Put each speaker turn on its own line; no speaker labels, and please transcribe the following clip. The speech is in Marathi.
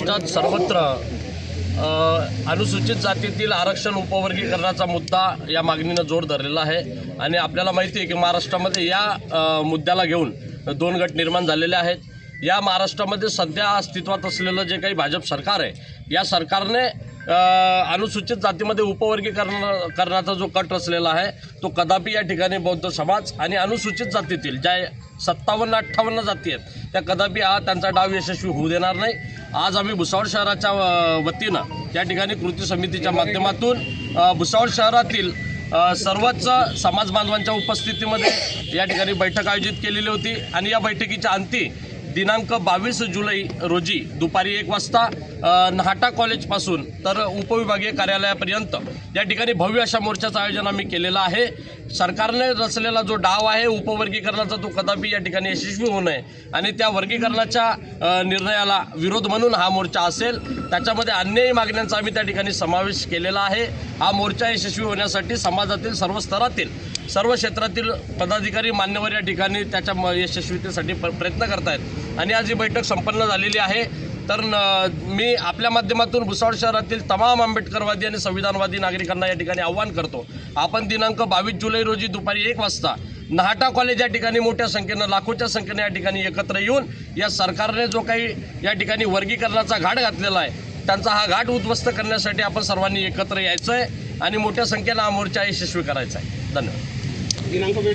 महाराष्ट्रात सर्वत्र अनुसूचित जातीतील आरक्षण उपवर्गीकरणाचा मुद्दा या मागणीनं जोर धरलेला आहे आणि आपल्याला माहिती आहे की महाराष्ट्रामध्ये या मुद्द्याला घेऊन 2 गट निर्माण झालेले आहेत। या महाराष्ट्रामध्ये सध्या अस्तित्वात असलेलं जे काही भाजप सरकार आहे या सरकारने अनुसूचित जातीमध्ये उपवर्गीकरणाचा जो कट रचलेला आहे तो कदापि या ठिकाणी बौद्ध समाज आणि अनुसूचित जातीतील ज्या 57-58 जाती आहेत त्या कदापि त्यांचा डाव यशस्वी होऊ देणार नाही। आज आम्ही भुसावळ शहराच्या वतीनं त्या ठिकाणी कृती समितीच्या माध्यमातून भुसावळ शहरातील सर्वच समाज बांधवांच्या उपस्थितीमध्ये या ठिकाणी बैठक आयोजित केलेली होती आणि या बैठकीच्या अंती दिनांक 22 जुलै रोजी दुपारी 1 वाजता नाहटा कॉलेजपासून तर उपविभागीय कार्यालयापर्यंत या ठिकाणी भव्य अशा मोर्चाचं आयोजन आम्ही केलेलं आहे। सरकारने रचलेला जो डाव आहे उपवर्गीकरणाचा तो कदापि या ठिकाणी यशस्वी होऊ नये आणि त्या वर्गीकरणाच्या निर्णयाला विरोध म्हणून हा मोर्चा असेल। त्याच्यामध्ये अन्यही मागण्यांचा आम्ही त्या ठिकाणी समावेश केलेला आहे। हा मोर्चा यशस्वी होण्यासाठी समाजातील सर्व स्तरातील सर्व क्षेत्रातील पदाधिकारी मान्यवर या ठिकाणी त्याच्या यशस्वीतेसाठी प्रयत्न करत आहेत आणि आज ही बैठक संपन्न झालेली आहे। तर मी आपल्या माध्यमातून भुसावळ शहरातील तमाम आंबेडकरवादी आणि संविधानवादी नागरिकांना या ठिकाणी आव्हान करतो, आपण दिनांक 22 जुलै रोजी दुपारी 1 वाजता नाहटा कॉलेज या ठिकाणी मोठ्या संख्येनं लाखोच्या संख्येने या ठिकाणी एकत्र येऊन या सरकारने जो काही या ठिकाणी वर्गीकरणाचा घाट घातलेला आहे त्यांचा हा घाट उद्ध्वस्त करण्यासाठी आपण सर्वांनी एकत्र यायचं आहे आणि मोठ्या संख्येनं हा मोर्चा यशस्वी करायचा आहे। धन्यवाद।